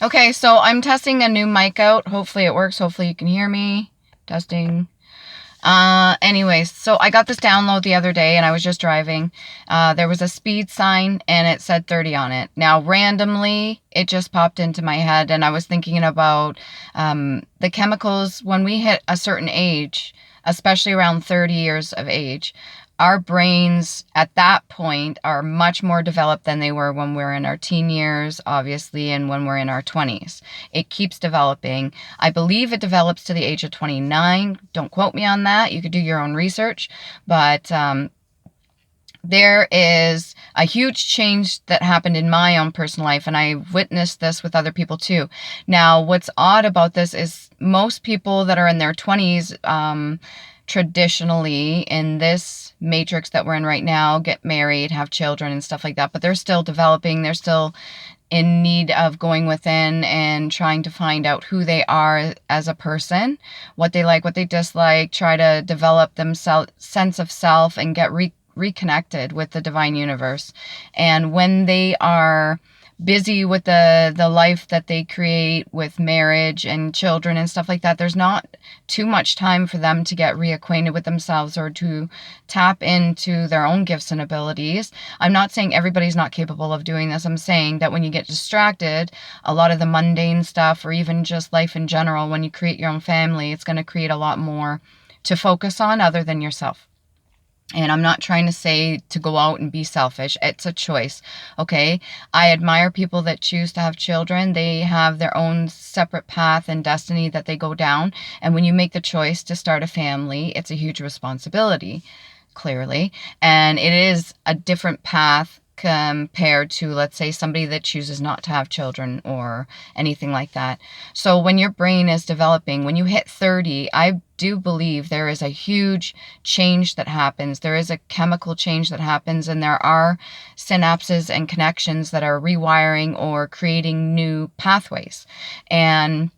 Okay, so I'm testing a new mic out. Hopefully it works. Hopefully you can hear me. Testing. Anyways, so I got this download the other day and I was just driving. There was a speed sign and it said 30 on it. Now, randomly, it just popped into my head and I was thinking about the chemicals when we hit a certain age, especially around 30 years of age. Our brains at that point are much more developed than they were when we're in our teen years, obviously, and when we're in our 20s. It keeps developing. I believe it develops to the age of 29. Don't quote me on that. You could do your own research. But there is a huge change that happened in my own personal life, and I witnessed this with other people too. Now, what's odd about this is most people that are in their 20s, traditionally in this matrix that we're in right now, get married, have children and stuff like that, but they're still developing. They're still in need of going within and trying to find out who they are as a person, what they like, what they dislike, try to develop themselves sense of self and get reconnected with the divine universe. And when they are busy with the life that they create with marriage and children and stuff like that, there's not too much time for them to get reacquainted with themselves or to tap into their own gifts and abilities. I'm not saying everybody's not capable of doing this. I'm saying that when you get distracted, a lot of the mundane stuff or even just life in general, when you create your own family, it's going to create a lot more to focus on other than yourself. And I'm not trying to say to go out and be selfish. It's a choice, okay? I admire people that choose to have children. They have their own separate path and destiny that they go down. And when you make the choice to start a family, it's a huge responsibility, clearly. And it is a different path compared to, let's say, somebody that chooses not to have children or anything like that. So when your brain is developing, when you hit 30, I do believe there is a huge change that happens. There is a chemical change that happens, and there are synapses and connections that are rewiring or creating new pathways. And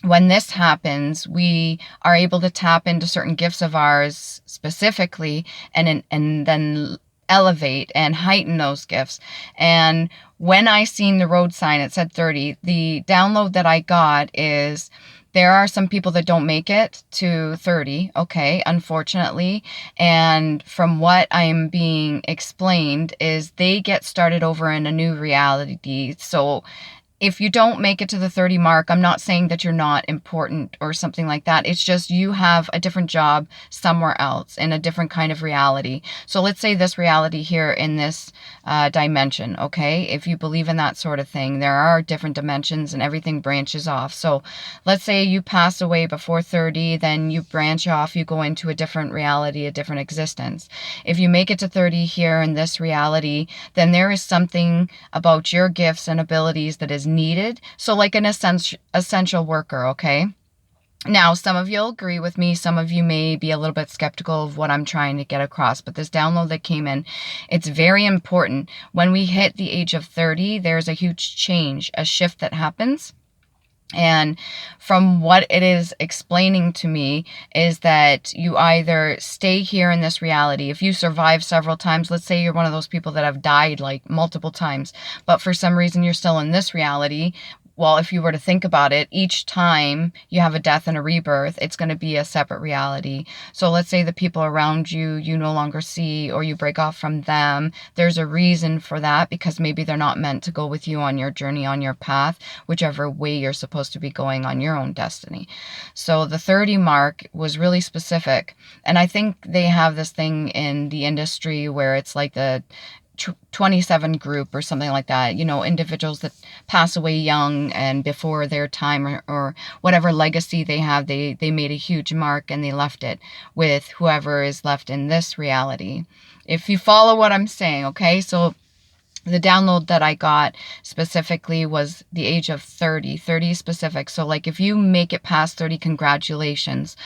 when this happens, we are able to tap into certain gifts of ours specifically and then elevate and heighten those gifts. And when I seen the road sign, it said 30. The download that I got is there are some people that don't make it to 30, okay, unfortunately. And from what I'm being explained is they get started over in a new reality. So if you don't make it to the 30 mark, I'm not saying that you're not important or something like that. It's just you have a different job somewhere else in a different kind of reality. So let's say this reality here in this dimension, okay? If you believe in that sort of thing, there are different dimensions and everything branches off. So let's say you pass away before 30, then you branch off, you go into a different reality, a different existence. If you make it to 30 here in this reality, then there is something about your gifts and abilities that is needed. So like an essential worker, okay? Now, some of you'll agree with me. Some of you may be a little bit skeptical of what I'm trying to get across. But this download that came in, it's very important. When we hit the age of 30, there's a huge change, a shift that happens. And from what it is explaining to me is that you either stay here in this reality. If you survive several times, let's say you're one of those people that have died like multiple times, but for some reason you're still in this reality. Well, if you were to think about it, each time you have a death and a rebirth, it's going to be a separate reality. So let's say the people around you, you no longer see, or you break off from them. There's a reason for that, because maybe they're not meant to go with you on your journey, on your path, whichever way you're supposed to be going on your own destiny. So the 30 mark was really specific. And I think they have this thing in the industry where it's like the 27 group or something like that, you know, individuals that pass away young and before their time, or whatever legacy they have, they made a huge mark and they left it with whoever is left in this reality. If you follow what I'm saying, okay? So the download that I got specifically was the age of 30 specific. So like if you make it past 30, congratulations.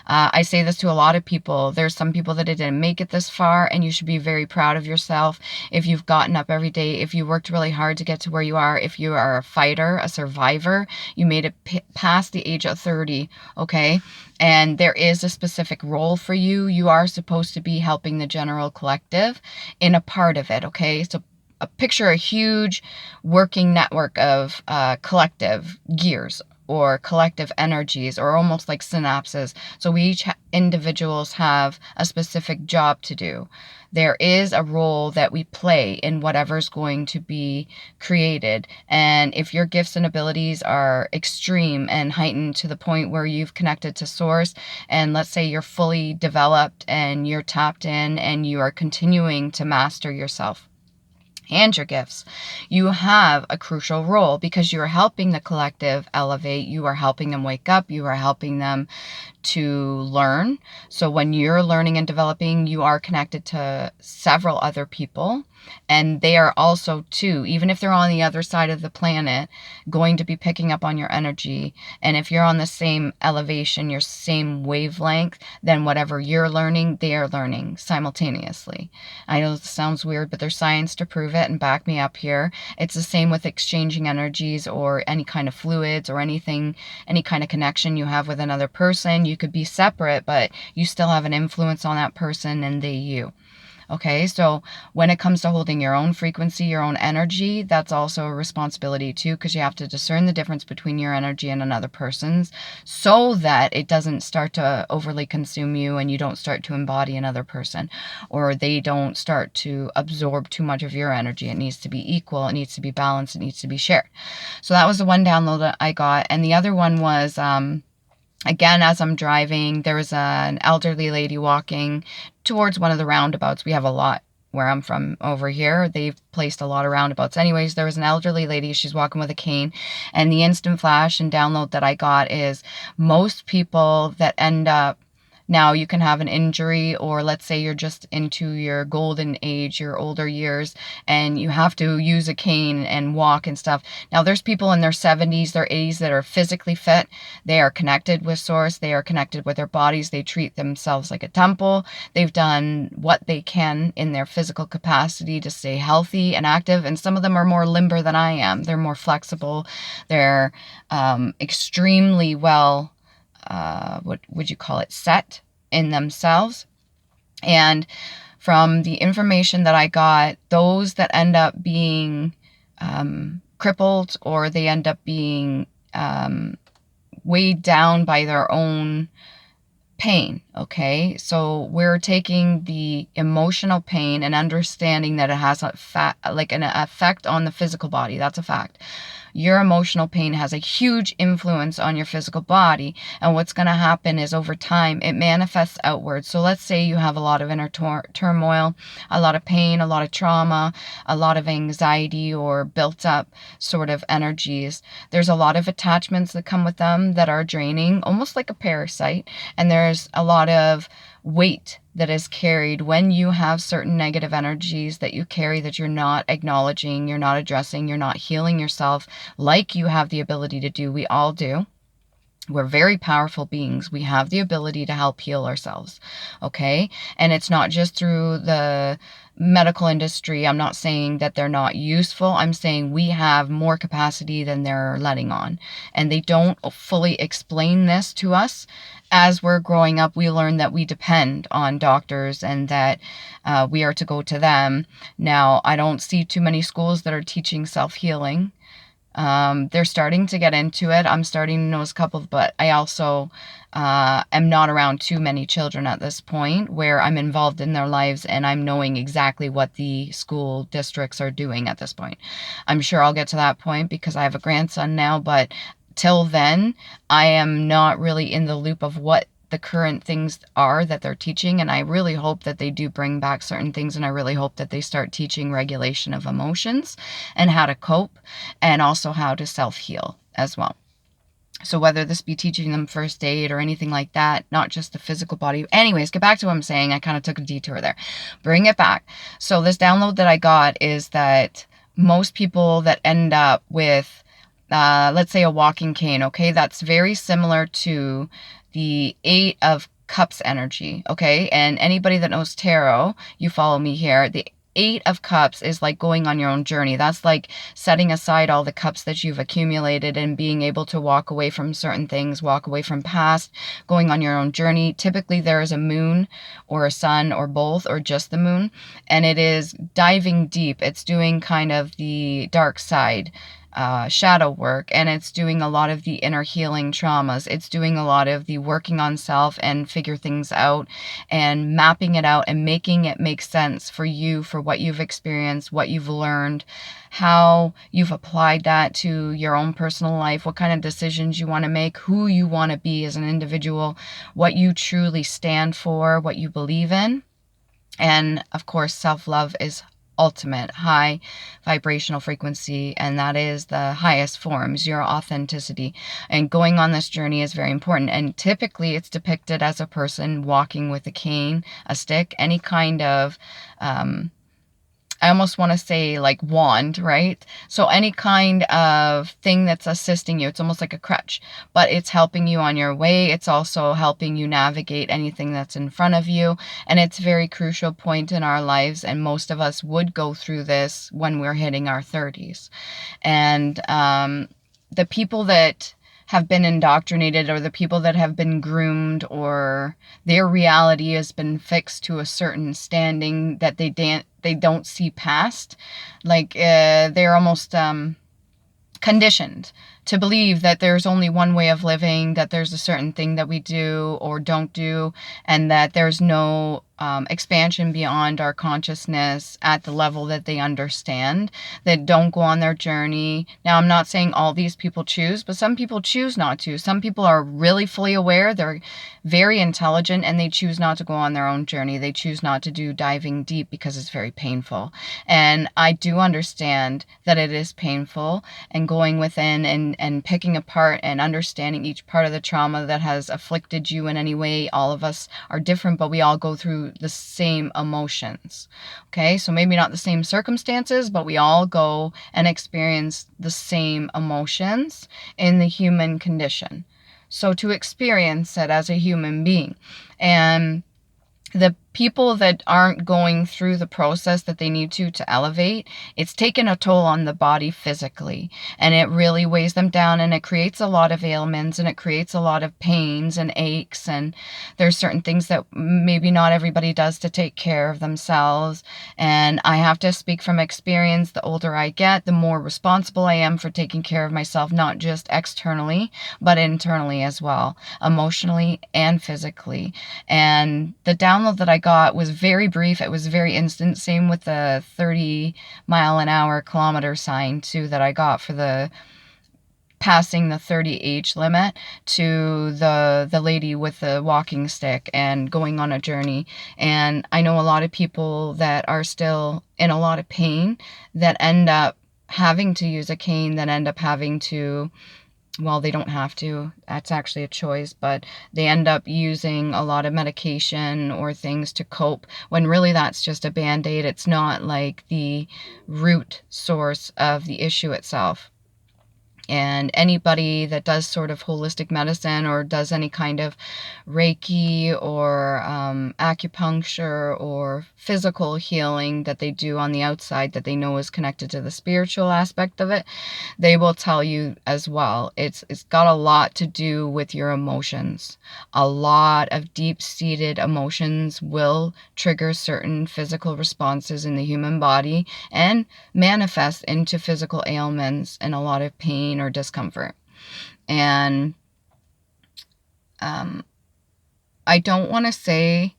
I say this to a lot of people. There's some people that didn't make it this far, and you should be very proud of yourself. If you've gotten up every day, if you worked really hard to get to where you are, if you are a fighter, a survivor, you made it past the age of 30, okay? And there is a specific role for you. You are supposed to be helping the general collective in a part of it, okay? So picture a huge working network of collective gears or collective energies, or almost like synapses. So we each individuals have a specific job to do. There is a role that we play in whatever's going to be created. And if your gifts and abilities are extreme and heightened to the point where you've connected to source, and let's say you're fully developed and you're tapped in and you are continuing to master yourself and your gifts, you have a crucial role, because you are helping the collective elevate, you are helping them wake up, you are helping them to learn. So when you're learning and developing, you are connected to several other people, and they are also too, even if they're on the other side of the planet, going to be picking up on your energy. And if you're on the same elevation, your same wavelength, then whatever you're learning, they are learning simultaneously. I know this sounds weird, but there's science to prove it and back me up here. It's the same with exchanging energies or any kind of fluids or anything, any kind of connection you have with another person. You could be separate, but you still have an influence on that person and they you. Okay, so when it comes to holding your own frequency, your own energy, that's also a responsibility too, because you have to discern the difference between your energy and another person's, so that it doesn't start to overly consume you and you don't start to embody another person, or they don't start to absorb too much of your energy. It needs to be equal, it needs to be balanced, it needs to be shared. So that was the one download that I got. And the other one was, again, as I'm driving, there was an elderly lady walking towards one of the roundabouts. We have a lot where I'm from over here. They've placed a lot of roundabouts. Anyways, there was an elderly lady. She's walking with a cane. And the instant flash and download that I got is, most people that end up, now you can have an injury, or let's say you're just into your golden age, your older years, and you have to use a cane and walk and stuff. Now there's people in their 70s, their 80s that are physically fit. They are connected with source. They are connected with their bodies. They treat themselves like a temple. They've done what they can in their physical capacity to stay healthy and active. And some of them are more limber than I am. They're more flexible. They're extremely well, what would you call it, set in themselves. And from the information that I got, those that end up being crippled, or they end up being weighed down by their own pain, okay? So we're taking the emotional pain and understanding that it has an effect on the physical body. That's a fact. Your emotional pain has a huge influence on your physical body, and what's going to happen is, over time, it manifests outwards. So let's say you have a lot of inner turmoil, a lot of pain, a lot of trauma, a lot of anxiety or built up sort of energies. There's a lot of attachments that come with them that are draining, almost like a parasite, and there's a lot of weight that is carried when you have certain negative energies that you carry, that you're not acknowledging, you're not addressing, you're not healing yourself like you have the ability to do. We all do. We're very powerful beings. We have the ability to help heal ourselves, okay? And it's not just through the medical industry. I'm not saying that they're not useful. I'm saying we have more capacity than they're letting on. And they don't fully explain this to us. As we're growing up, we learn that we depend on doctors and that we are to go to them. Now, I don't see too many schools that are teaching self-healing. They're starting to get into it. I'm starting to know a couple, but I also am not around too many children at this point where I'm involved in their lives and I'm knowing exactly what the school districts are doing at this point. I'm sure I'll get to that point because I have a grandson now, but till then, I am not really in the loop of what the current things are that they're teaching, and I really hope that they do bring back certain things, and I really hope that they start teaching regulation of emotions and how to cope, and also how to self-heal as well. So whether this be teaching them first aid or anything like that, not just the physical body. Anyways, get back to what I'm saying. I kind of took a detour there. Bring it back. So this download that I got is that most people that end up with let's say a walking cane, okay, that's very similar to the 8 of Cups energy, okay? And anybody that knows tarot, you follow me here, the Eight of Cups is like going on your own journey. That's like setting aside all the cups that you've accumulated and being able to walk away from certain things, walk away from past, going on your own journey. Typically there is a moon or a sun or both or just the moon, and it is diving deep. It's doing kind of the dark side, shadow work, and it's doing a lot of the inner healing traumas. It's doing a lot of the working on self and figure things out and mapping it out and making it make sense for you, for what you've experienced, what you've learned, how you've applied that to your own personal life, what kind of decisions you want to make, who you want to be as an individual, what you truly stand for, what you believe in. And of course, self-love is ultimate, high vibrational frequency, and that is the highest forms, your authenticity. And going on this journey is very important. And typically it's depicted as a person walking with a cane, a stick, any kind of I almost want to say like wand, right? So any kind of thing that's assisting you, it's almost like a crutch, but it's helping you on your way. It's also helping you navigate anything that's in front of you. And it's a very crucial point in our lives. And most of us would go through this when we're hitting our 30s. And the people that have been indoctrinated, or the people that have been groomed, or their reality has been fixed to a certain standing that they don't see past, like they're almost conditioned to believe that there's only one way of living, that there's a certain thing that we do or don't do, and that there's no expansion beyond our consciousness at the level that they understand, that don't go on their journey. Now, I'm not saying all these people choose, but some people choose not to. Some people are really fully aware, they're very intelligent, and they choose not to go on their own journey. They choose not to do diving deep because it's very painful. And I do understand that it is painful, and going within and picking apart and understanding each part of the trauma that has afflicted you in any way. All of us are different, but we all go through the same emotions. Okay, so maybe not the same circumstances, but we all go and experience the same emotions in the human condition. So to experience it as a human being. And the people that aren't going through the process that they need to elevate, it's taken a toll on the body physically, and it really weighs them down, and it creates a lot of ailments, and it creates a lot of pains and aches, and there's certain things that maybe not everybody does to take care of themselves. And I have to speak from experience. The older I get, the more responsible I am for taking care of myself, not just externally, but internally as well, emotionally and physically. And the download that I got was very brief. It was very instant. Same with the 30-mile-an-hour-kilometer sign too that I got for the passing the 30 age limit, to the lady with the walking stick and going on a journey. And I know a lot of people that are still in a lot of pain that end up having to use a cane, that end up having to, well, they don't have to, that's actually a choice, but they end up using a lot of medication or things to cope, when really that's just a band-aid. It's not like the root source of the issue itself. And anybody that does sort of holistic medicine or does any kind of Reiki or acupuncture or physical healing that they do on the outside that they know is connected to the spiritual aspect of it, they will tell you as well. It's got a lot to do with your emotions. A lot of deep-seated emotions will trigger certain physical responses in the human body and manifest into physical ailments and a lot of pain or discomfort. And I don't want to say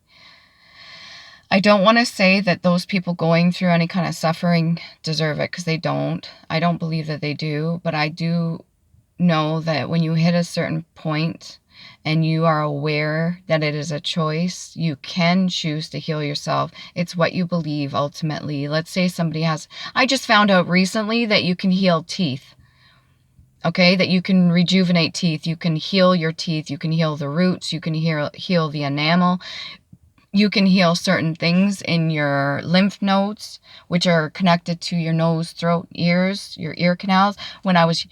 that those people going through any kind of suffering deserve it, because they don't. I don't believe that they do, but I do know that when you hit a certain point and you are aware that it is a choice, you can choose to heal yourself. It's what you believe ultimately. Let's say somebody has, I just found out recently that you can heal teeth. Okay, that you can rejuvenate teeth, you can heal your teeth, you can heal the roots, you can heal the enamel, you can heal certain things in your lymph nodes, which are connected to your nose, throat, ears, your ear canals. When I was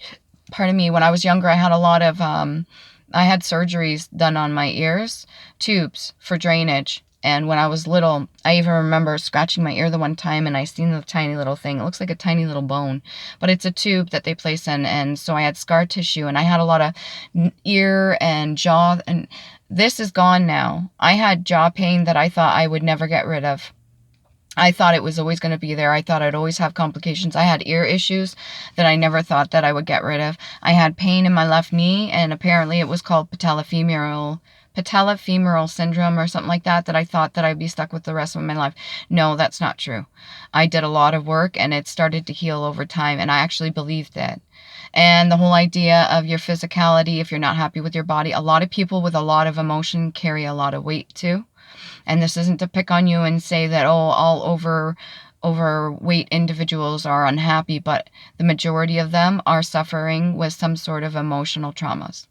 younger, I had a lot of, I had surgeries done on my ears, tubes for drainage. And when I was little, I even remember scratching my ear the one time, and I seen the tiny little thing. It looks like a tiny little bone, but it's a tube that they place in. And so I had scar tissue, and I had a lot of ear and jaw, and this is gone now. I had jaw pain that I thought I would never get rid of. I thought it was always going to be there. I thought I'd always have complications. I had ear issues that I never thought that I would get rid of. I had pain in my left knee, and apparently it was called patellofemoral syndrome or something like that, that I thought that I'd be stuck with the rest of my life. No, that's not true. I did a lot of work, and it started to heal over time, and I actually believed it. And the whole idea of your physicality, if you're not happy with your body, a lot of people with a lot of emotion carry a lot of weight too. And this isn't to pick on you and say that, oh, all overweight individuals are unhappy, but the majority of them are suffering with some sort of emotional traumas.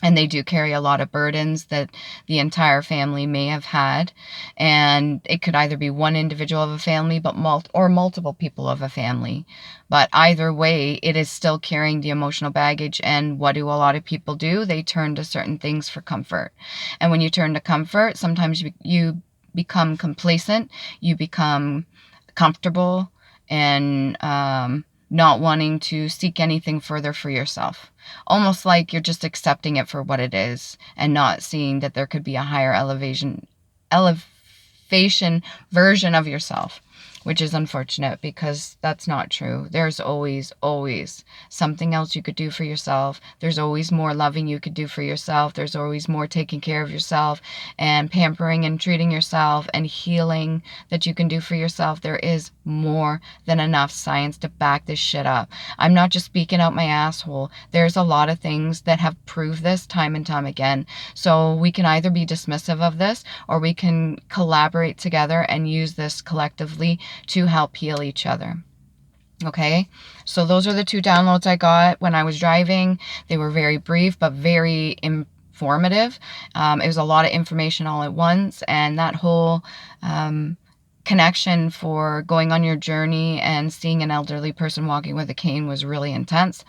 And they do carry a lot of burdens that the entire family may have had. And it could either be one individual of a family, but multiple people of a family. But either way, it is still carrying the emotional baggage. And what do a lot of people do? They turn to certain things for comfort. And when you turn to comfort, sometimes you become complacent, you become comfortable, and not wanting to seek anything further for yourself. Almost like you're just accepting it for what it is and not seeing that there could be a higher elevation version of yourself, which is unfortunate because that's not true. There's always something else you could do for yourself. There's always more loving you could do for yourself. There's always more taking care of yourself and pampering and treating yourself and healing that you can do for yourself. There is more than enough science to back this shit up. I'm not just speaking out my asshole. There's a lot of things that have proved this time and time again. So we can either be dismissive of this, or we can collaborate together and use this collectively to help heal each other. Okay, so those are the 2 downloads I got when I was driving. They were very brief, but very informative. It was a lot of information all at once, and that whole connection for going on your journey and seeing an elderly person walking with a cane was really intense.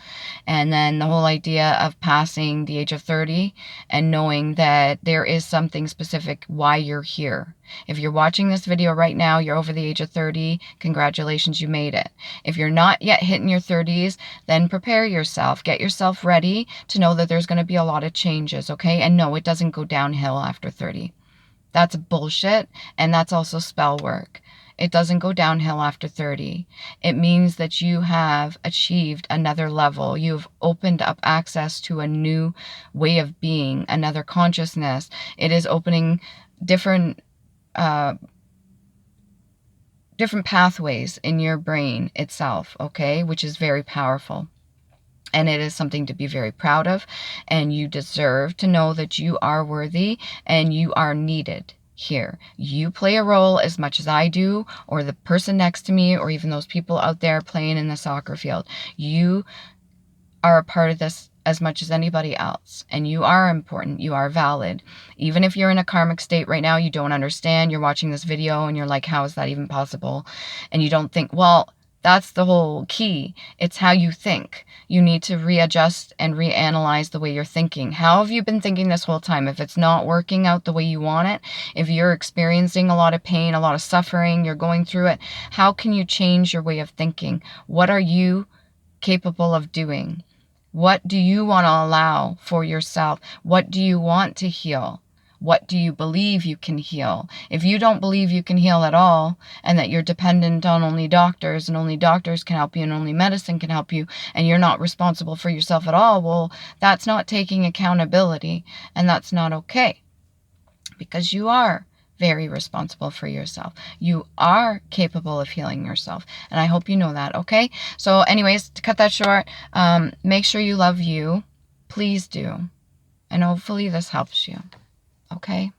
And then the whole idea of passing the age of 30 and knowing that there is something specific why you're here. If you're watching this video right now, you're over the age of 30, congratulations, you made it. If you're not yet hitting your 30s, then prepare yourself. Get yourself ready to know that there's going to be a lot of changes, okay? And no, it doesn't go downhill after 30. That's bullshit, and that's also spell work. It doesn't go downhill after 30. It means that you have achieved another level. You've opened up access to a new way of being, another consciousness. It is opening different pathways in your brain itself, okay, which is very powerful. And it is something to be very proud of, and you deserve to know that you are worthy and you are needed here. You play a role as much as I do, or the person next to me, or even those people out there playing in the soccer field. You are a part of this as much as anybody else, and you are important. You are valid. Even if you're in a karmic state right now, you don't understand, you're watching this video and you're like, how is that even possible? And you don't think, well, that's the whole key. It's how you think. You need to readjust and reanalyze the way you're thinking. How have you been thinking this whole time? If it's not working out the way you want it, if you're experiencing a lot of pain, a lot of suffering, you're going through it, how can you change your way of thinking? What are you capable of doing? What do you want to allow for yourself? What do you want to heal? What do you believe you can heal? If you don't believe you can heal at all, and that you're dependent on only doctors, and only doctors can help you, and only medicine can help you, and you're not responsible for yourself at all, well, that's not taking accountability, and that's not okay. Because you are very responsible for yourself. You are capable of healing yourself. And I hope you know that, okay? So anyways, to cut that short, make sure you love you. Please do. And hopefully this helps you. Okay?